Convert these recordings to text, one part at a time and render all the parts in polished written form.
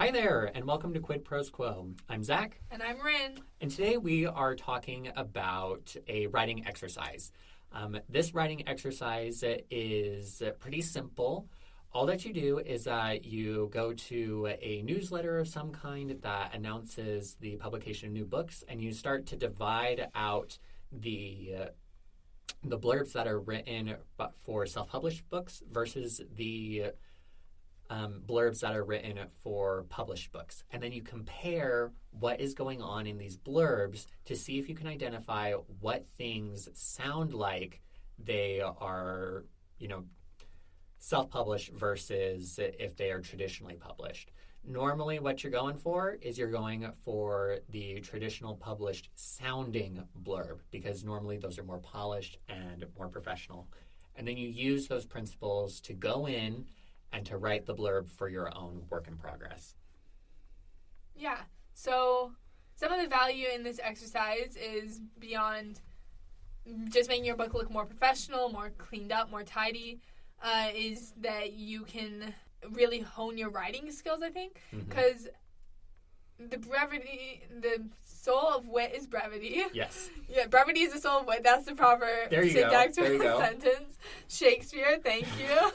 Hi there, and welcome to Quid Pros Quo. I'm Zach. And I'm Rin. And today we are talking about a writing exercise. This writing exercise is pretty simple. All that you do is you go to a newsletter of some kind that announces the publication of new books, and you start to divide out the blurbs that are written for self-published books versus the blurbs that are written for published books. And then you compare what is going on in these blurbs to see if you can identify what things sound like they are, self-published versus if they are traditionally published. Normally what you're going for is you're going for the traditional published sounding blurb because normally those are more polished and more professional. And then you use those principles to go in and to write the blurb for your own work in progress. Yeah. So some of the value in this exercise is beyond just making your book look more professional, more cleaned up, more tidy, is that you can really hone your writing skills, I think. Because the soul of wit is brevity. Yes. Yeah, brevity is the soul of wit. That's the proper syntax for the sentence. Shakespeare, thank you.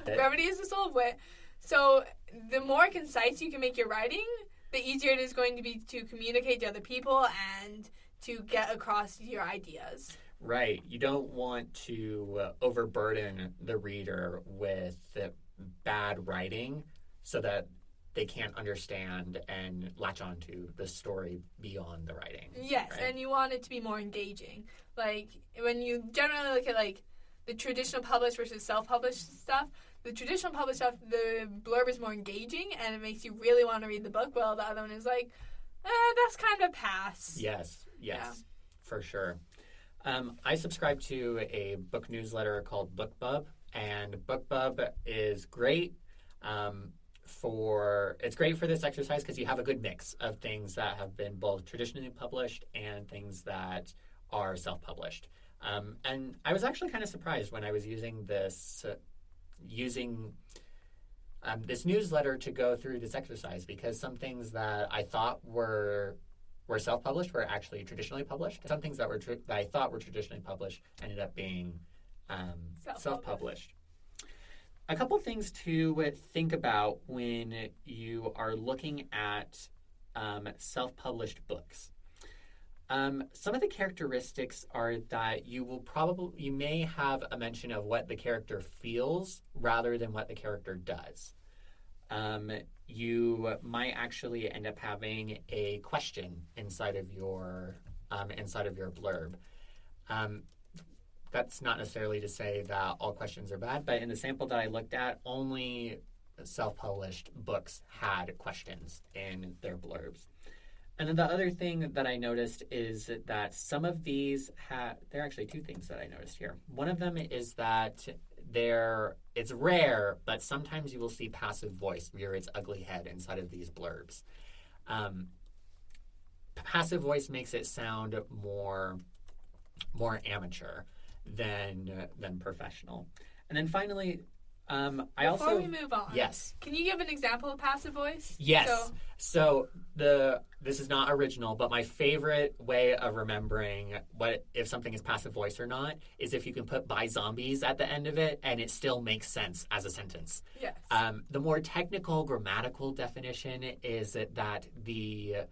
Brevity is the soul of wit. So the more concise you can make your writing, the easier it is going to be to communicate to other people and to get across your ideas. Right. You don't want to overburden the reader with bad writing so that they can't understand and latch onto the story beyond the writing. Yes, right? And you want it to be more engaging. Like, when you generally look at, the traditional published versus self-published stuff, the traditional published stuff, the blurb is more engaging, and it makes you really want to read the book, while the other one is that's kind of a pass. Yes, for sure. I subscribe to a book newsletter called BookBub, and BookBub is great. It's great for this exercise because you have a good mix of things that have been both traditionally published and things that are self-published. And I was actually kind of surprised when I was using this newsletter to go through this exercise because some things that I thought were self-published were actually traditionally published. Some things that I thought were traditionally published ended up being self-published. A couple things to think about when you are looking at self-published books. Some of the characteristics are that you may have a mention of what the character feels rather than what the character does. You might actually end up having a question inside of your blurb. That's not necessarily to say that all questions are bad, but in the sample that I looked at, only self-published books had questions in their blurbs. And then the other thing that I noticed is that some of these there are actually two things that I noticed here. One of them is that it's rare, but sometimes you will see passive voice rear its ugly head inside of these blurbs. Passive voice makes it sound more amateur than professional. And then finally, Before we move on, yes. Can you give an example of passive voice? Yes. So this is not original, but my favorite way of remembering if something is passive voice or not is if you can put "by zombies" at the end of it and it still makes sense as a sentence. Yes. The more technical grammatical definition is that the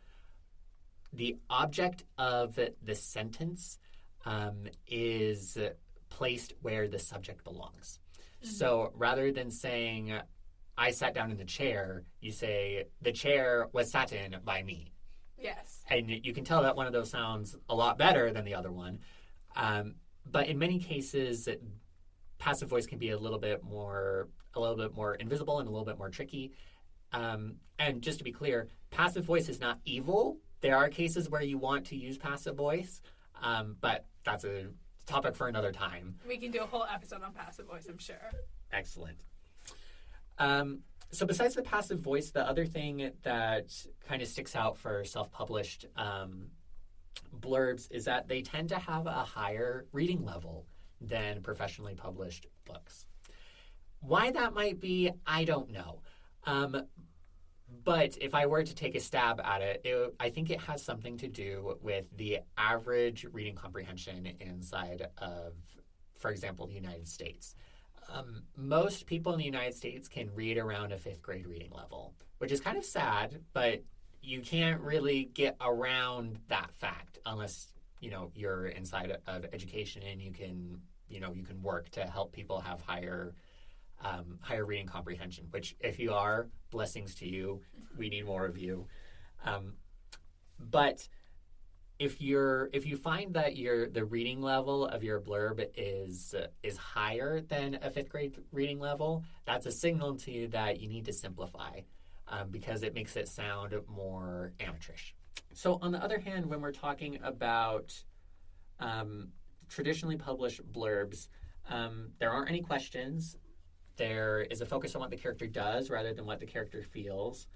object of the sentence is placed where the subject belongs. Mm-hmm. So rather than saying, I sat down in the chair, you say, the chair was sat in by me. Yes. And you can tell that one of those sounds a lot better than the other one. But in many cases, passive voice can be a little bit more invisible and a little bit more tricky. And just to be clear, passive voice is not evil. There are cases where you want to use passive voice, but that's a topic for another time. We can do a whole episode on passive voice, I'm sure. Excellent. So besides the passive voice, the other thing that kind of sticks out for self-published blurbs is that they tend to have a higher reading level than professionally published books. Why that might be, I don't know. But if I were to take a stab at it, I think it has something to do with the average reading comprehension inside of, for example, the United States. Most people in the United States can read around a 5th grade reading level, which is kind of sad, but you can't really get around that fact unless, you're inside of education and you can work to help people have higher reading comprehension, which if you are, blessings to you. We need more of you. But if you find that the reading level of your blurb is higher than a 5th grade reading level, that's a signal to you that you need to simplify because it makes it sound more amateurish. So on the other hand, when we're talking about traditionally published blurbs, there aren't any questions. There is a focus on what the character does rather than what the character feels.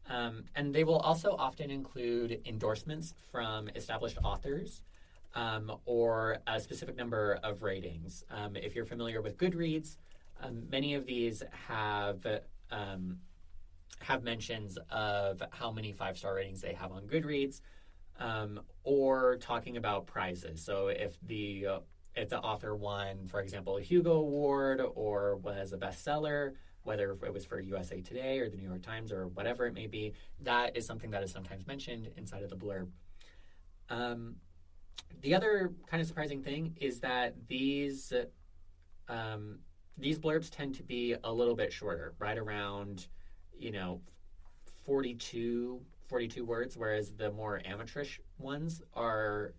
And they will also often include endorsements from established authors or a specific number of ratings. If you're familiar with Goodreads, many of these have mentions of how many 5-star ratings they have on Goodreads, or talking about prizes. So if the author won, for example, a Hugo Award or was a bestseller, whether it was for USA Today or the New York Times or whatever it may be, that is something that is sometimes mentioned inside of the blurb. The other kind of surprising thing is that these blurbs tend to be a little bit shorter, right around 42 words, whereas the more amateurish ones are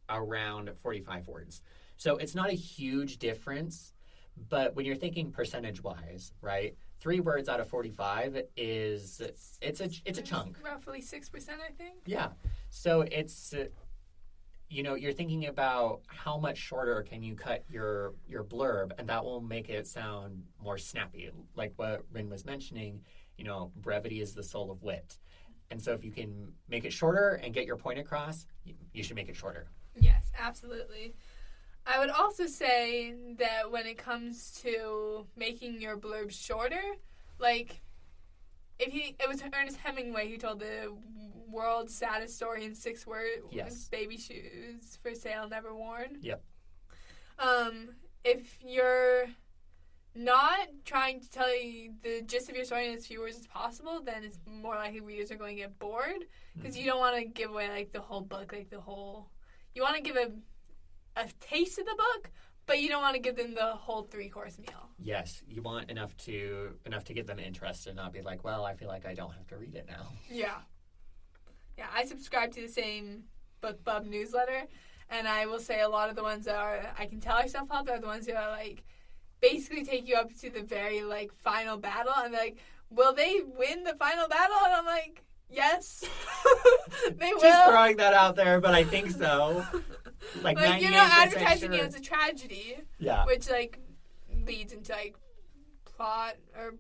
around 45 words. So it's not a huge difference, but when you're thinking percentage-wise, right, 3 words out of 45 it's a chunk. Roughly 6%, I think. Yeah. So it's you're thinking about how much shorter can you cut your blurb, and that will make it sound more snappy. Like what Rin was mentioning, brevity is the soul of wit. And so if you can make it shorter and get your point across, you should make it shorter. Yes, absolutely. I would also say that when it comes to making your blurb shorter, like it was Ernest Hemingway who told the world's saddest story in 6 words. Yes. Baby shoes for sale, never worn. Yep. If you're not trying to tell you the gist of your story in as few words as possible, then it's more likely readers are going to get bored because you don't want to give away like the whole book, you want to give a taste of the book, but you don't want to give them the whole 3-course meal. Yes, you want enough to get them interested and not be like, well, I feel like I don't have to read it now. Yeah, I subscribe to the same BookBub newsletter, and I will say a lot of the ones that I can tell are self-help are the ones that are like basically take you up to the very like final battle, and they're like, will they win the final battle? And I'm like, yes, they will. Just throwing that out there, but I think so. Like advertising sure. it as a tragedy. Yeah. Which leads into plot or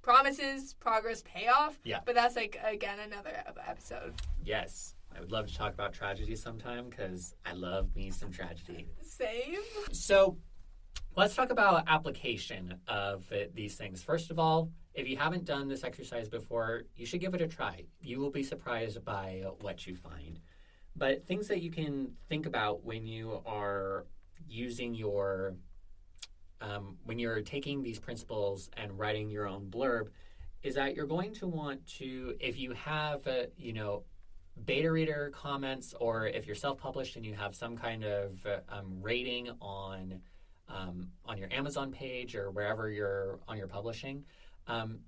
promises, progress, payoff. Yeah. But that's again another episode. Yes. I would love to talk about tragedy sometime because I love me some tragedy. Same. So let's talk about application of these things. First of all, if you haven't done this exercise before, you should give it a try. You will be surprised by what you find. But things that you can think about when you are using when you're taking these principles and writing your own blurb is that you're going to want to, if you have, beta reader comments, or if you're self-published and you have some kind of rating on your Amazon page or wherever you're on your publishing,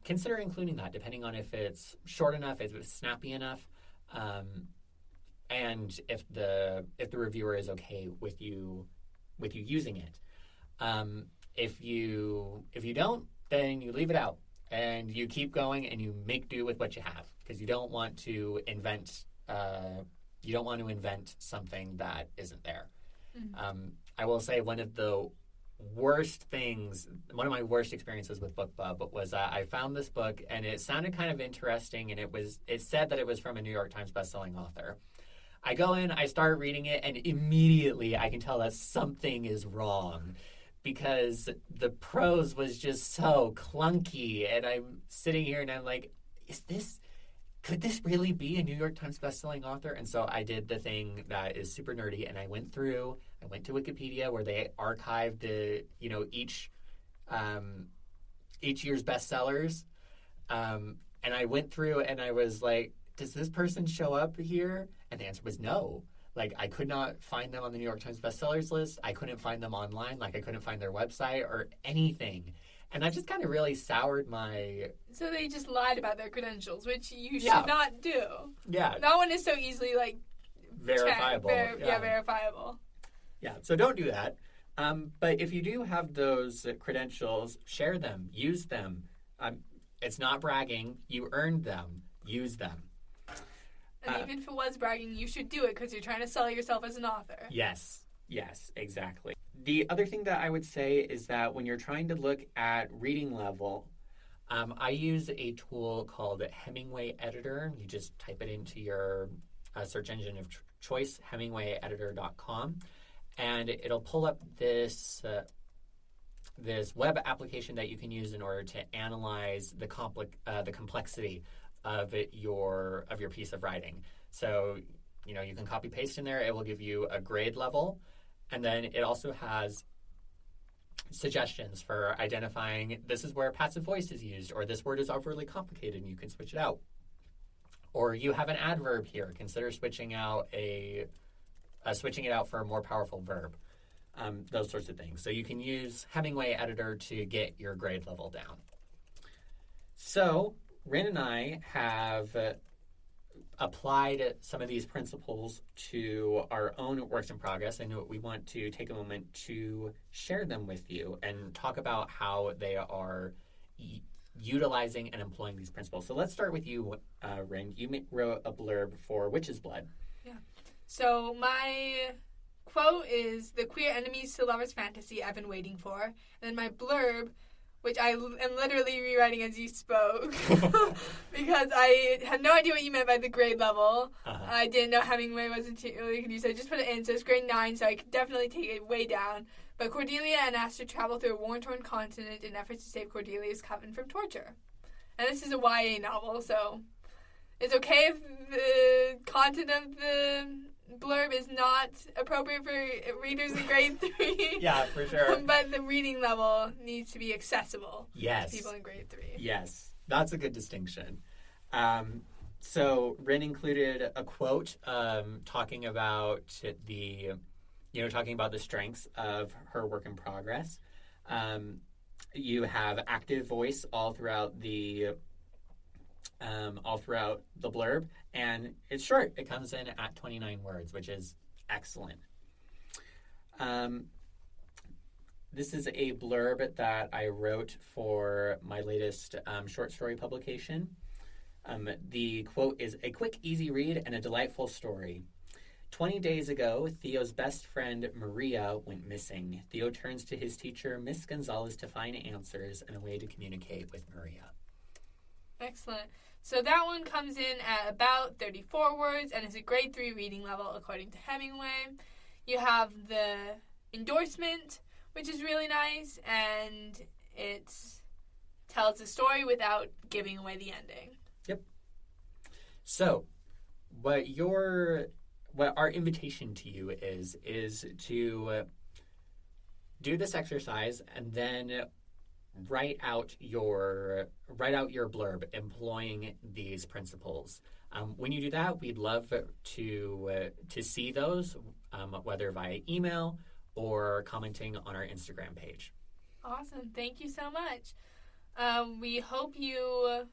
consider including that depending on if it's short enough, if it's snappy enough, and if the reviewer is okay with you using it. If you don't, then you leave it out and you keep going and you make do with what you have, because you don't want to invent something that isn't there. Mm-hmm. I will say one of my worst experiences with BookBub was I found this book and it sounded kind of interesting, and it said that it was from a New York Times bestselling author. I go in, I start reading it, and immediately I can tell that something is wrong. because the prose was just so clunky. And I'm sitting here and I'm like, could this really be a New York Times bestselling author? And so I did the thing that is super nerdy, and I went to Wikipedia where they archived each year's bestsellers. And I went through and I was like, does this person show up here? And the answer was no. Like, I could not find them on the New York Times bestsellers list. I couldn't find them online. Like, I couldn't find their website or anything. And that just kind of really soured my... So they just lied about their credentials, which you should not do. Yeah. No one is so easily, like... verifiable. Verifiable. Yeah, so don't do that. But if you do have those credentials, share them. Use them. It's not bragging. You earned them. Use them. And even if it was bragging, you should do it because you're trying to sell yourself as an author. Yes, exactly. The other thing that I would say is that when you're trying to look at reading level, I use a tool called Hemingway Editor. You just type it into your search engine of choice, hemingwayeditor.com, and it'll pull up this web application that you can use in order to analyze the complexity of your piece of writing. So, you can copy paste in there. It will give you a grade level, and then it also has suggestions for identifying this is where passive voice is used, or this word is overly complicated, and you can switch it out. Or you have an adverb here. Consider switching it out for a more powerful verb. Those sorts of things. So you can use Hemingway Editor to get your grade level down. So Rin and I have applied some of these principles to our own works in progress, and we want to take a moment to share them with you and talk about how they are utilizing and employing these principles. So let's start with you, Rin. You wrote a blurb for Witch's Blood. Yeah. So my quote is, "The queer enemies to lovers' fantasy I've been waiting for." And then my blurb, which I am literally rewriting as you spoke, because I had no idea what you meant by the grade level. Uh-huh. I didn't know Hemingway wasn't really good use. I just put it in, so it's grade 9, so I could definitely take it way down. But Cordelia and Aster travel through a war-torn continent in efforts to save Cordelia's coven from torture. And this is a YA novel, so it's okay if the content of the blurb is not appropriate for readers in grade 3. Yeah, for sure. But the reading level needs to be accessible to people in grade 3. Yes, that's a good distinction. So Rin included a quote talking about the strengths of her work in progress. You have active voice all throughout the blurb, and it's short. It comes in at 29 words, which is excellent. This is a blurb that I wrote for my latest short story publication. The quote is, "A quick, easy read and a delightful story. 20 days ago, Theo's best friend, Maria, went missing. Theo turns to his teacher, Miss Gonzalez, to find answers and a way to communicate with Maria." Excellent. So that one comes in at about 34 words and is a grade 3 reading level according to Hemingway. You have the endorsement, which is really nice, and it tells the story without giving away the ending. Yep. So what our invitation to you is to do this exercise and then write out your blurb employing these principles. When you do that, we'd love to see those, whether via email or commenting on our Instagram page. Awesome. Thank you so much. We hope you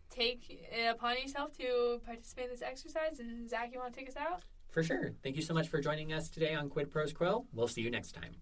take it upon yourself to participate in this exercise. And Zach, you want to take us out? For sure. Thank you so much for joining us today on Quid Pros Quo. We'll see you next time.